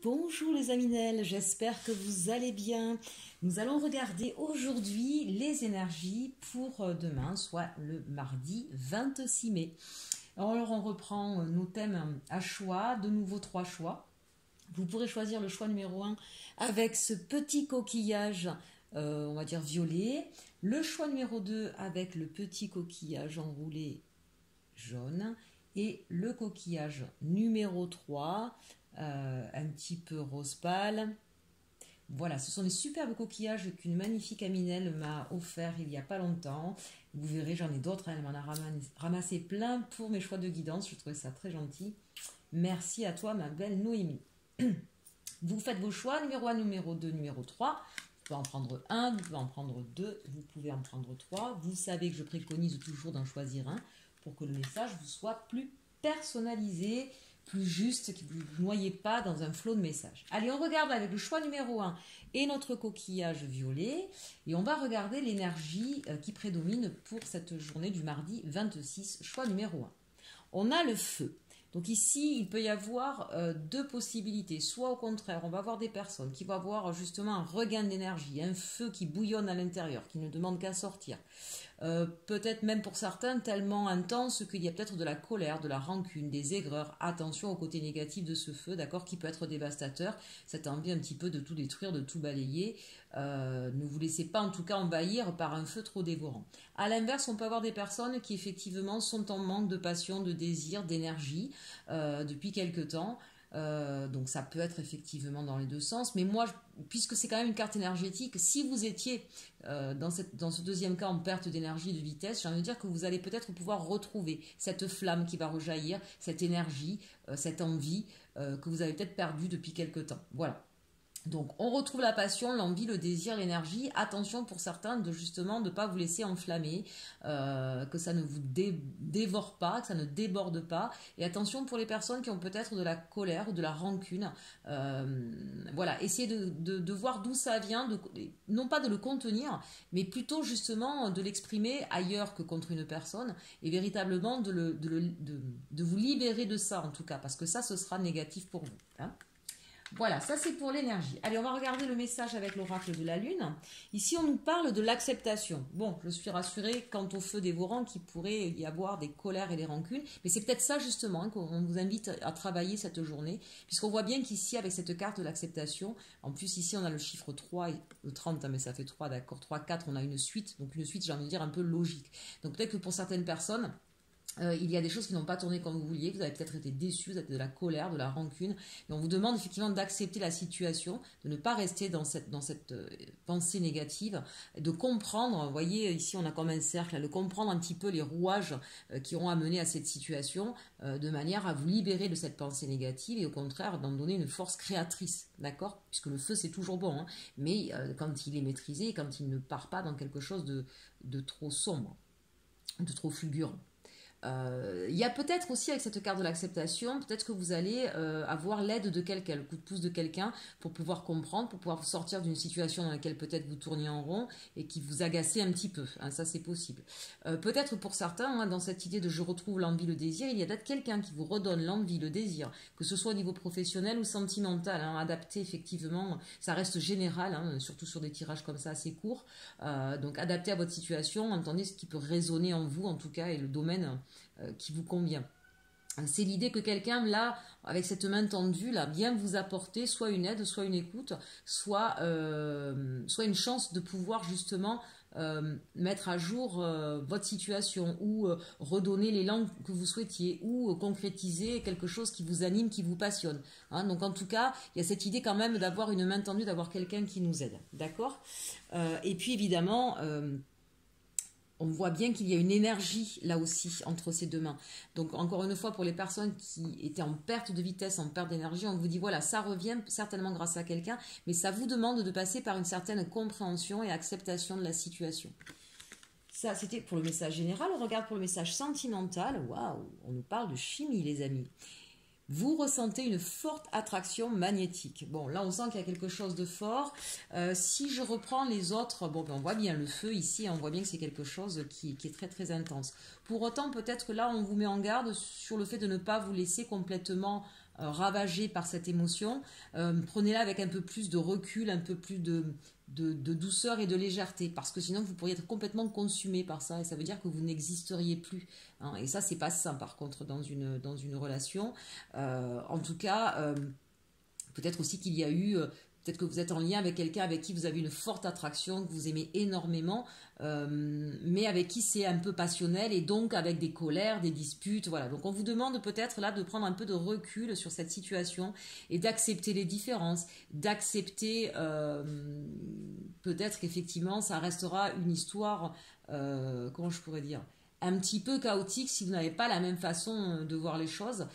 Bonjour les Aminelles, j'espère que vous allez bien. Nous allons regarder aujourd'hui les énergies pour demain, soit le mardi 26 mai. Alors on reprend nos thèmes à choix, de nouveau 3 choix. Vous pourrez choisir le choix numéro 1 avec ce petit coquillage, on va dire violet. Le choix numéro 2 avec le petit coquillage enroulé jaune. Et le coquillage numéro 3, un petit peu rose pâle. Voilà, ce sont des superbes coquillages qu'une magnifique Aminelle m'a offert il n'y a pas longtemps. Vous verrez, j'en ai d'autres, elle m'en a ramassé plein pour mes choix de guidance. Je trouvais ça très gentil. Merci à toi, ma belle Noémie. Vous faites vos choix, numéro 1, numéro 2, numéro 3. Vous pouvez en prendre un, vous pouvez en prendre deux, vous pouvez en prendre trois. Vous savez que je préconise toujours d'en choisir un pour que le message vous soit plus personnalisé, plus juste, que vous ne vous noyez pas dans un flot de messages. Allez, on regarde avec le choix numéro 1 et notre coquillage violet. Et on va regarder l'énergie qui prédomine pour cette journée du mardi 26, choix numéro 1. On a le feu. Donc ici, il peut y avoir deux possibilités. Soit au contraire, on va avoir des personnes qui vont avoir justement un regain d'énergie, un feu qui bouillonne à l'intérieur, qui ne demande qu'à sortir. Peut-être même pour certains tellement intense qu'il y a peut-être de la colère, de la rancune, des aigreurs. Attention au côté négatif de ce feu, d'accord, qui peut être dévastateur. Cette envie un petit peu de tout détruire, de tout balayer. Ne vous laissez pas en tout cas envahir par un feu trop dévorant. À l'inverse, on peut avoir des personnes qui effectivement sont en manque de passion, de désir, d'énergie depuis quelque temps. Donc ça peut être effectivement dans les deux sens, mais moi, puisque c'est quand même une carte énergétique, si vous étiez dans ce deuxième cas en perte d'énergie, de vitesse, j'ai envie de dire que vous allez peut-être pouvoir retrouver cette flamme qui va rejaillir, cette énergie, cette envie que vous avez peut-être perdue depuis quelque temps. Voilà. Donc on retrouve la passion, l'envie, le désir, l'énergie. Attention pour certains de justement ne pas vous laisser enflammer, que ça ne vous dévore pas, que ça ne déborde pas. Et attention pour les personnes qui ont peut-être de la colère ou de la rancune. Voilà, essayez de voir d'où ça vient, non pas de le contenir, mais plutôt justement de l'exprimer ailleurs que contre une personne et véritablement de vous libérer de ça en tout cas, parce que ça, ce sera négatif pour vous. Hein. Voilà, ça c'est pour l'énergie. Allez, on va regarder le message avec l'oracle de la Lune. Ici, on nous parle de l'acceptation. Bon, je suis rassurée quant au feu dévorant qu'il pourrait y avoir des colères et des rancunes. Mais c'est peut-être ça justement qu'on vous invite à travailler cette journée. Puisqu'on voit bien qu'ici, avec cette carte de l'acceptation, en plus ici on a le chiffre 3, le 30, hein, mais ça fait 3, d'accord, 3, 4, on a une suite. Donc une suite, j'ai envie de dire, un peu logique. Donc peut-être que pour certaines personnes, il y a des choses qui n'ont pas tourné comme vous vouliez, vous avez peut-être été déçus, vous avez de la colère, de la rancune, et on vous demande effectivement d'accepter la situation, de ne pas rester dans cette pensée négative, de comprendre, vous voyez ici on a comme un cercle, de comprendre un petit peu les rouages qui auront amené à cette situation, de manière à vous libérer de cette pensée négative et au contraire d'en donner une force créatrice, d'accord? Puisque le feu c'est toujours bon, hein, mais quand il est maîtrisé, quand il ne part pas dans quelque chose de trop sombre, de trop fulgurant. Il y a peut-être aussi avec cette carte de l'acceptation, peut-être que vous allez avoir l'aide de quelqu'un, le coup de pouce de quelqu'un pour pouvoir comprendre, pour pouvoir vous sortir d'une situation dans laquelle peut-être vous tourniez en rond et qui vous agaçait un petit peu. Hein, ça c'est possible. Peut-être pour certains, hein, dans cette idée de je retrouve l'envie, le désir, il y a peut-être quelqu'un qui vous redonne l'envie, le désir, que ce soit au niveau professionnel ou sentimental, hein, adapté effectivement, ça reste général, hein, surtout sur des tirages comme ça assez courts. Donc adapté à votre situation, entendez ce qui peut résonner en vous en tout cas et le domaine qui vous convient. C'est l'idée que quelqu'un, là, avec cette main tendue, là, vient vous apporter soit une aide, soit une écoute, soit une chance de pouvoir justement mettre à jour votre situation ou redonner l'élan que vous souhaitiez ou concrétiser quelque chose qui vous anime, qui vous passionne. Hein, donc en tout cas, il y a cette idée quand même d'avoir une main tendue, d'avoir quelqu'un qui nous aide. D'accord ? Et puis évidemment... on voit bien qu'il y a une énergie là aussi entre ces deux mains. Donc encore une fois, pour les personnes qui étaient en perte de vitesse, en perte d'énergie, on vous dit voilà, ça revient certainement grâce à quelqu'un, mais ça vous demande de passer par une certaine compréhension et acceptation de la situation. Ça, c'était pour le message général. On regarde pour le message sentimental. Waouh, on nous parle de chimie, les amis. Vous ressentez une forte attraction magnétique. Bon, là, on sent qu'il y a quelque chose de fort. Si je reprends les autres, bon, on voit bien le feu ici, on voit bien que c'est quelque chose qui est très, très intense. Pour autant, peut-être que là, on vous met en garde sur le fait de ne pas vous laisser complètement ravagé par cette émotion, prenez-la avec un peu plus de recul, un peu plus de douceur et de légèreté, parce que sinon vous pourriez être complètement consumé par ça, et ça veut dire que vous n'existeriez plus, hein. Et ça, c'est pas sain par contre dans une relation. En tout cas, peut-être aussi qu'il y a eu, peut-être que vous êtes en lien avec quelqu'un avec qui vous avez une forte attraction, que vous aimez énormément, mais avec qui c'est un peu passionnel et donc avec des colères, des disputes, voilà. Donc on vous demande peut-être là de prendre un peu de recul sur cette situation et d'accepter les différences, d'accepter peut-être qu'effectivement ça restera une histoire, comment je pourrais dire, un petit peu chaotique si vous n'avez pas la même façon de voir les choses.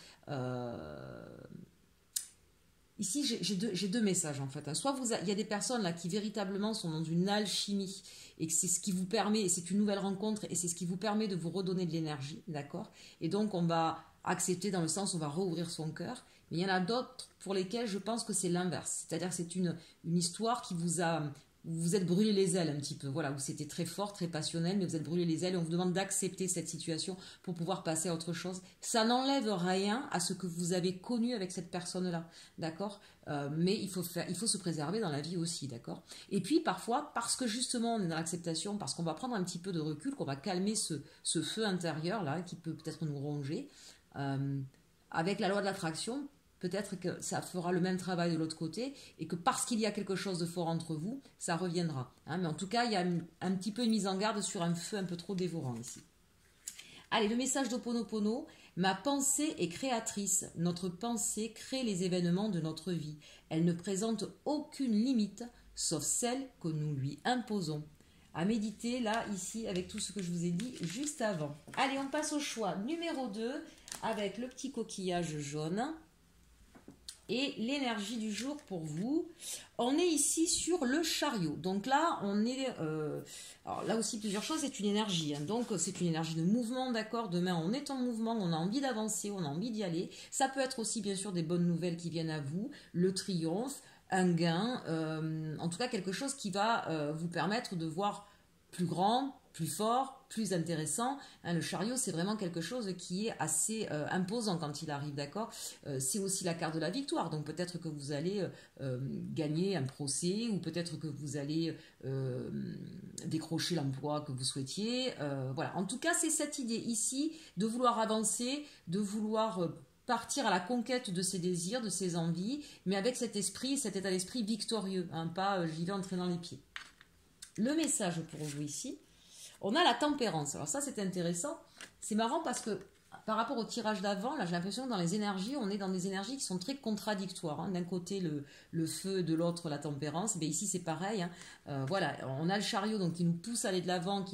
Ici, j'ai deux messages en fait, hein. Soit il y a des personnes là qui véritablement sont dans une alchimie et que c'est ce qui vous permet, et c'est une nouvelle rencontre et c'est ce qui vous permet de vous redonner de l'énergie, d'accord? Et donc on va accepter dans le sens on va rouvrir son cœur. Mais il y en a d'autres pour lesquels je pense que c'est l'inverse. C'est-à-dire que c'est une histoire qui vous a, vous vous êtes brûlé les ailes un petit peu, voilà, où c'était très fort, très passionnel, mais vous êtes brûlé les ailes et on vous demande d'accepter cette situation pour pouvoir passer à autre chose. Ça n'enlève rien à ce que vous avez connu avec cette personne-là, d'accord? Mais il faut se préserver dans la vie aussi, d'accord? Et puis parfois, parce que justement on est dans l'acceptation, parce qu'on va prendre un petit peu de recul, qu'on va calmer ce feu intérieur là qui peut peut-être nous ronger, avec la loi de l'attraction, peut-être que ça fera le même travail de l'autre côté et que parce qu'il y a quelque chose de fort entre vous, ça reviendra, hein. Mais en tout cas, il y a un petit peu une mise en garde sur un feu un peu trop dévorant ici. Allez, le message d'Ho'oponopono. Ma pensée est créatrice. Notre pensée crée les événements de notre vie. Elle ne présente aucune limite, sauf celle que nous lui imposons. À méditer, là, ici, avec tout ce que je vous ai dit juste avant. Allez, on passe au choix numéro 2, avec le petit coquillage jaune. Et l'énergie du jour pour vous, on est ici sur le chariot. Donc là, on est... alors là aussi, plusieurs choses, c'est une énergie, hein. Donc c'est une énergie de mouvement, d'accord? Demain, on est en mouvement, on a envie d'avancer, on a envie d'y aller. Ça peut être aussi, bien sûr, des bonnes nouvelles qui viennent à vous, le triomphe, un gain, en tout cas quelque chose qui va vous permettre de voir plus grand, plus fort, plus intéressant, hein. Le chariot, c'est vraiment quelque chose qui est assez imposant quand il arrive, d'accord? C'est aussi la carte de la victoire, donc peut-être que vous allez gagner un procès ou peut-être que vous allez décrocher l'emploi que vous souhaitiez. Voilà, en tout cas, c'est cette idée ici de vouloir avancer, de vouloir partir à la conquête de ses désirs, de ses envies, mais avec cet esprit, cet état d'esprit victorieux, hein, pas j'y vais en traînant les pieds. Le message pour vous ici, on a la tempérance. Alors ça, c'est intéressant. C'est marrant parce que par rapport au tirage d'avant, là, j'ai l'impression que dans les énergies, on est dans des énergies qui sont très contradictoires, hein. D'un côté, le feu, de l'autre, la tempérance. Mais ici, c'est pareil, hein. Voilà, on a le chariot donc, qui nous pousse à aller de l'avant,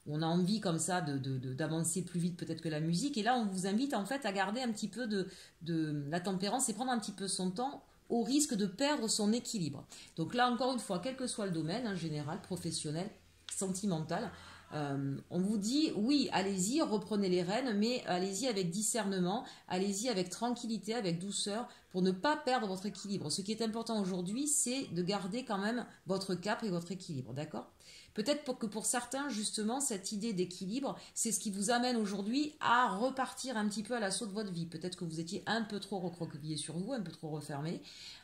on a envie comme ça d'avancer plus vite peut-être que la musique. Et là, on vous invite en fait à garder un petit peu de la tempérance et prendre un petit peu son temps au risque de perdre son équilibre. Donc là, encore une fois, quel que soit le domaine, hein, général, professionnel, sentimental, on vous dit, oui, allez-y, reprenez les rênes, mais allez-y avec discernement, allez-y avec tranquillité, avec douceur, pour ne pas perdre votre équilibre. Ce qui est important aujourd'hui, c'est de garder quand même votre cap et votre équilibre, d'accord? Peut-être que pour certains, justement, cette idée d'équilibre, c'est ce qui vous amène aujourd'hui à repartir un petit peu à l'assaut de votre vie. Peut-être que vous étiez un peu trop recroquevillé sur vous, un peu trop refermé,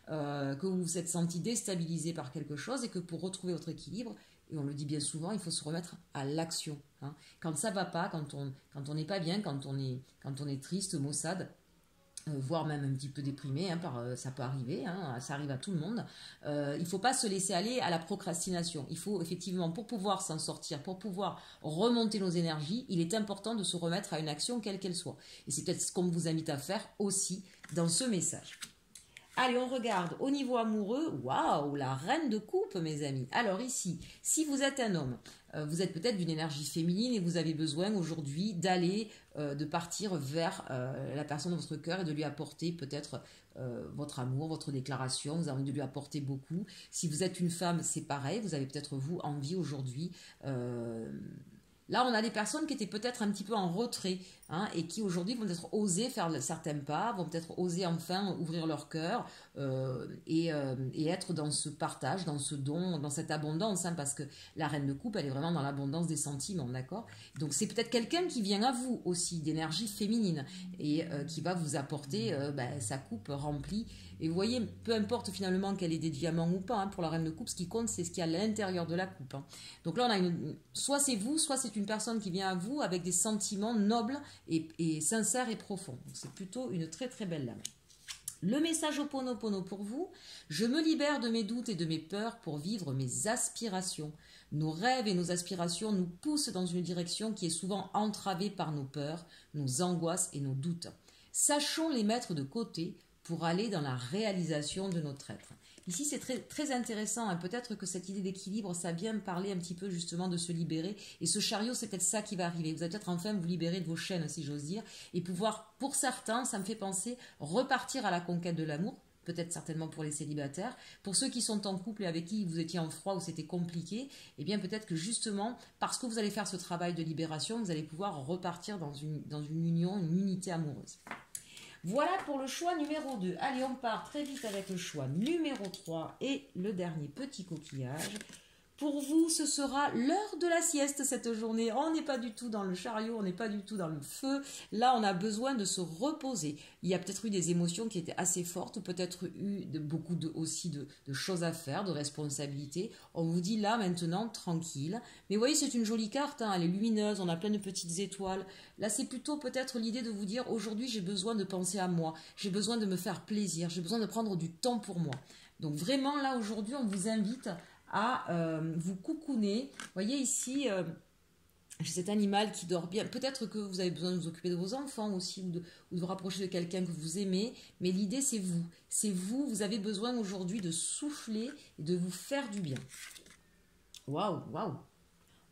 que vous vous êtes senti déstabilisé par quelque chose et que pour retrouver votre équilibre, et on le dit bien souvent, il faut se remettre à l'action, hein. Quand ça va pas, quand on n'est pas bien, quand on est triste, maussade, voire même un petit peu déprimé, hein, ça peut arriver, hein, ça arrive à tout le monde. Il ne faut pas se laisser aller à la procrastination. Il faut effectivement, pour pouvoir s'en sortir, pour pouvoir remonter nos énergies, il est important de se remettre à une action quelle qu'elle soit. Et c'est peut-être ce qu'on vous invite à faire aussi dans ce message. Allez, on regarde au niveau amoureux. Waouh, la reine de coupe, mes amis. Alors ici, si vous êtes un homme, vous êtes peut-être d'une énergie féminine et vous avez besoin aujourd'hui d'aller, de partir vers la personne de votre cœur et de lui apporter peut-être votre amour, votre déclaration. Vous avez envie de lui apporter beaucoup. Si vous êtes une femme, c'est pareil. Vous avez peut-être, vous, envie aujourd'hui Là, on a des personnes qui étaient peut-être un petit peu en retrait, hein, et qui aujourd'hui vont peut-être oser faire certains pas, vont peut-être oser enfin ouvrir leur cœur et être dans ce partage, dans ce don, dans cette abondance, hein, parce que la reine de coupe, elle est vraiment dans l'abondance des sentiments, d'accord? Donc c'est peut-être quelqu'un qui vient à vous aussi, d'énergie féminine, et qui va vous apporter sa coupe remplie. Et vous voyez, peu importe finalement qu'elle ait des diamants ou pas, hein, pour la reine de coupe, ce qui compte, c'est ce qu'il y a à l'intérieur de la coupe. Hein. Donc là, on a soit c'est vous, soit c'est une personne qui vient à vous avec des sentiments nobles et sincères et profonds. Donc c'est plutôt une très très belle lame. Le message Ho'oponopono pour vous: je me libère de mes doutes et de mes peurs pour vivre mes aspirations. Nos rêves et nos aspirations nous poussent dans une direction qui est souvent entravée par nos peurs, nos angoisses et nos doutes. Sachons les mettre de côté pour aller dans la réalisation de notre être. Ici, c'est très, très intéressant. Hein. Peut-être que cette idée d'équilibre, ça vient me parler un petit peu justement de se libérer. Et ce chariot, c'est peut-être ça qui va arriver. Vous allez peut-être enfin vous libérer de vos chaînes, si j'ose dire, et pouvoir, pour certains, ça me fait penser, repartir à la conquête de l'amour. Peut-être certainement pour les célibataires. Pour ceux qui sont en couple et avec qui vous étiez en froid ou c'était compliqué, eh bien peut-être que justement, parce que vous allez faire ce travail de libération, vous allez pouvoir repartir dans une union, une unité amoureuse. Voilà pour le choix numéro 2. Allez, on part très vite avec le choix numéro 3 et le dernier petit coquillage. Pour vous, ce sera l'heure de la sieste cette journée. On n'est pas du tout dans le chariot, on n'est pas du tout dans le feu. Là, on a besoin de se reposer. Il y a peut-être eu des émotions qui étaient assez fortes, peut-être eu beaucoup aussi de choses à faire, de responsabilités. On vous dit là, maintenant, tranquille. Mais vous voyez, c'est une jolie carte, hein, elle est lumineuse, on a plein de petites étoiles. Là, c'est plutôt peut-être l'idée de vous dire, aujourd'hui, j'ai besoin de penser à moi. J'ai besoin de me faire plaisir. J'ai besoin de prendre du temps pour moi. Donc vraiment, là, aujourd'hui, on vous invite à vous coucouner. Vous voyez ici, j'ai cet animal qui dort bien. Peut-être que vous avez besoin de vous occuper de vos enfants aussi, ou de vous rapprocher de quelqu'un que vous aimez. Mais l'idée, c'est vous. C'est vous. Vous avez besoin aujourd'hui de souffler et de vous faire du bien. Waouh, waouh.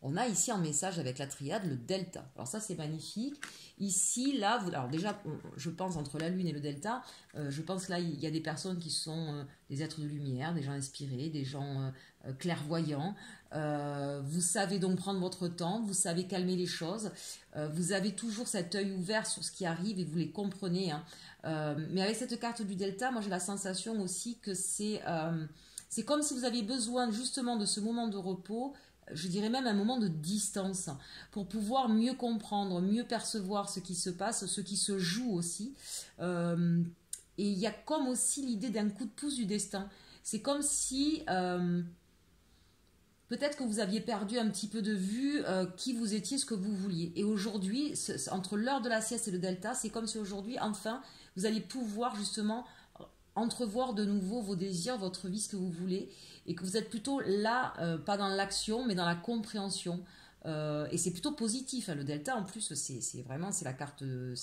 On a ici un message avec la triade, le delta. Alors ça, c'est magnifique. Ici, là, alors déjà, je pense entre la lune et le delta, je pense là, il y a des personnes qui sont des êtres de lumière, des gens inspirés, des gens clairvoyants. Vous savez donc prendre votre temps, vous savez calmer les choses. Vous avez toujours cet œil ouvert sur ce qui arrive et vous les comprenez. Hein. Mais avec cette carte du delta, moi j'ai la sensation aussi que c'est comme si vous aviez besoin justement de ce moment de repos, je dirais même un moment de distance, pour pouvoir mieux comprendre, mieux percevoir ce qui se passe, ce qui se joue aussi. Et il y a comme aussi l'idée d'un coup de pouce du destin. C'est comme si peut-être que vous aviez perdu un petit peu de vue qui vous étiez, ce que vous vouliez. Et aujourd'hui, entre l'heure de la sieste et le delta, c'est comme si aujourd'hui, enfin, vous allez pouvoir justement entrevoir de nouveau vos désirs, votre vie, ce que vous voulez, et que vous êtes plutôt là, pas dans l'action, mais dans la compréhension. Et c'est plutôt positif, hein. Le delta, en plus, c'est vraiment c'est la carte de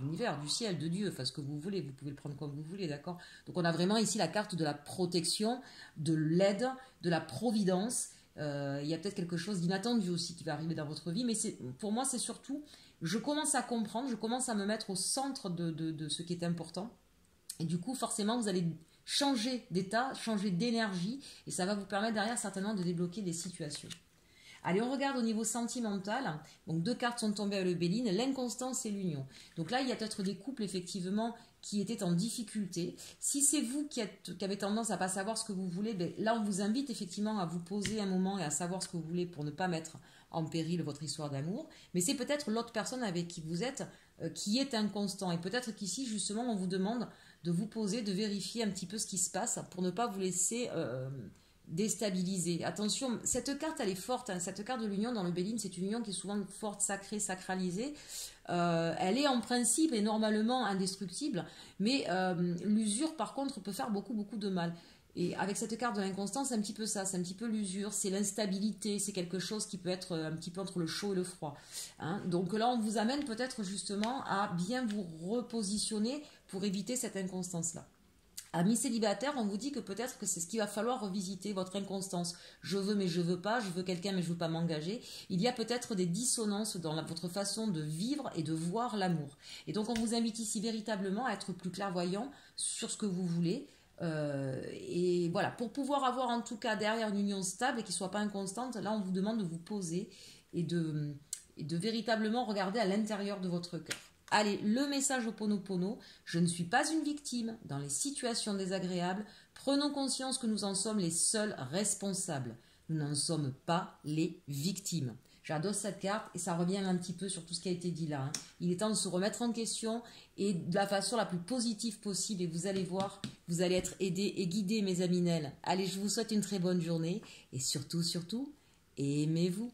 l'univers, du ciel, de Dieu, enfin ce que vous voulez, vous pouvez le prendre comme vous voulez, d'accord? Donc on a vraiment ici la carte de la protection, de l'aide, de la providence. Il y a peut-être quelque chose d'inattendu aussi qui va arriver dans votre vie, mais pour moi c'est surtout, je commence à comprendre, je commence à me mettre au centre de ce qui est important. Et du coup, forcément, vous allez changer d'état, changer d'énergie, et ça va vous permettre derrière certainement de débloquer des situations. Allez, on regarde au niveau sentimental. Donc, 2 cartes sont tombées à le Béline, l'inconstance et l'union. Donc là, il y a peut-être des couples, effectivement, qui étaient en difficulté. Si c'est vous qui avez tendance à ne pas savoir ce que vous voulez, ben, là, on vous invite effectivement à vous poser un moment et à savoir ce que vous voulez pour ne pas mettre en péril votre histoire d'amour. Mais c'est peut-être l'autre personne avec qui vous êtes qui est inconstant. Et peut-être qu'ici, justement, on vous demande de vous poser, de vérifier un petit peu ce qui se passe pour ne pas vous laisser déstabiliser. Attention, cette carte, elle est forte. Hein. Cette carte de l'union dans le Béline, c'est une union qui est souvent forte, sacrée, sacralisée. Elle est en principe et normalement indestructible, mais l'usure, par contre, peut faire beaucoup, beaucoup de mal. Et avec cette carte de l'inconstance, c'est un petit peu ça, c'est un petit peu l'usure, c'est l'instabilité, c'est quelque chose qui peut être un petit peu entre le chaud et le froid. Hein. Donc là, on vous amène peut-être justement à bien vous repositionner pour éviter cette inconstance-là. Amis célibataires, on vous dit que peut-être que c'est ce qu'il va falloir revisiter, votre inconstance. Je veux mais je veux pas, je veux quelqu'un mais je veux pas m'engager. Il y a peut-être des dissonances dans votre façon de vivre et de voir l'amour. Et donc on vous invite ici véritablement à être plus clairvoyant sur ce que vous voulez. Et voilà, pour pouvoir avoir en tout cas derrière une union stable et qui ne soit pas inconstante, là on vous demande de vous poser et de et de véritablement regarder à l'intérieur de votre cœur. Allez, le message Ho'oponopono, je ne suis pas une victime dans les situations désagréables. Prenons conscience que nous en sommes les seuls responsables. Nous n'en sommes pas les victimes. J'adore cette carte et ça revient un petit peu sur tout ce qui a été dit là. Il est temps de se remettre en question et de la façon la plus positive possible. Et vous allez voir, vous allez être aidés et guidés, mes amis Nel. Allez, je vous souhaite une très bonne journée et surtout, aimez-vous.